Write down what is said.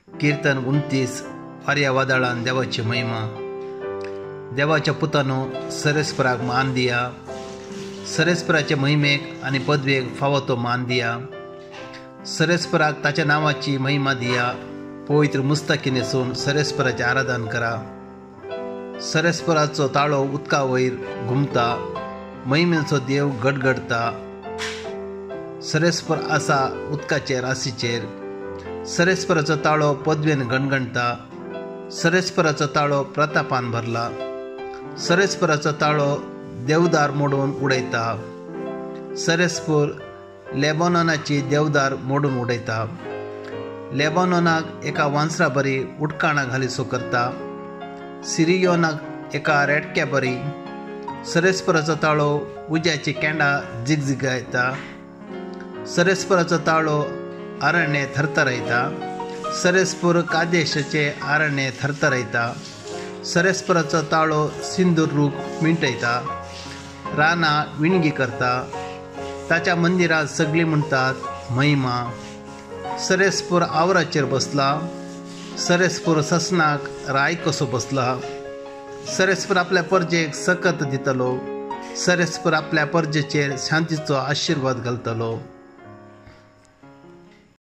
कीर्तन 29 वाऱ्या वादळान देवाची महिमा। देवाच्या पुतानो सरेस्पराक मान दिया, सरेस्पराचे महिमेक आणि पदवेक फावो तो मान दिया। सरेस्पराक ताच्या नावाची महिमा दिया, पवित्र मुस्ताकीनेसून सरेस्पराचे आराधन करा। सरेस्पराचो ताळो उदका वयर घुमता, महिमेचो देव गडगडता। सरेस्पर आसा उदकाचे राशीचेर, सरेस्पराचो ताळो पदवेन गणगणता। सरेस्पराचो ताळो प्रतापान भरला, सरेस्पराचो ताळो देवदार मोडून उडयता। सरेस्पर लेबनॉनाची देवदार मोडून उडयता। लेबनॉनाक एका वांसरा बरी उडकाणां घालीसो करता, सिरियोनाक एका रेडक्या बरी। सरेस्पराचो ताळो उज्याची केंडां जिगजिगायता। सरेस्पराचो ताळो अरण्ये थरथरयता, सरेस्पर कादेशाचे अरण्ये थरथरयता। सरेस्पराचो ताळो सिंदूर रूख मिंटयता, रानां विणगी करता। ताच्या मंदिरांत सगळीं म्हणटात महिमा। सरेस्पर आवराचेर बसला, सरेस्पर ससनाक राय कसो बसला। सरेस्पर आपल्या परजेक सकत दितलो, सरेस्पर आपल्या परजेचेर शांतीचो आशिर्वाद घालतलो।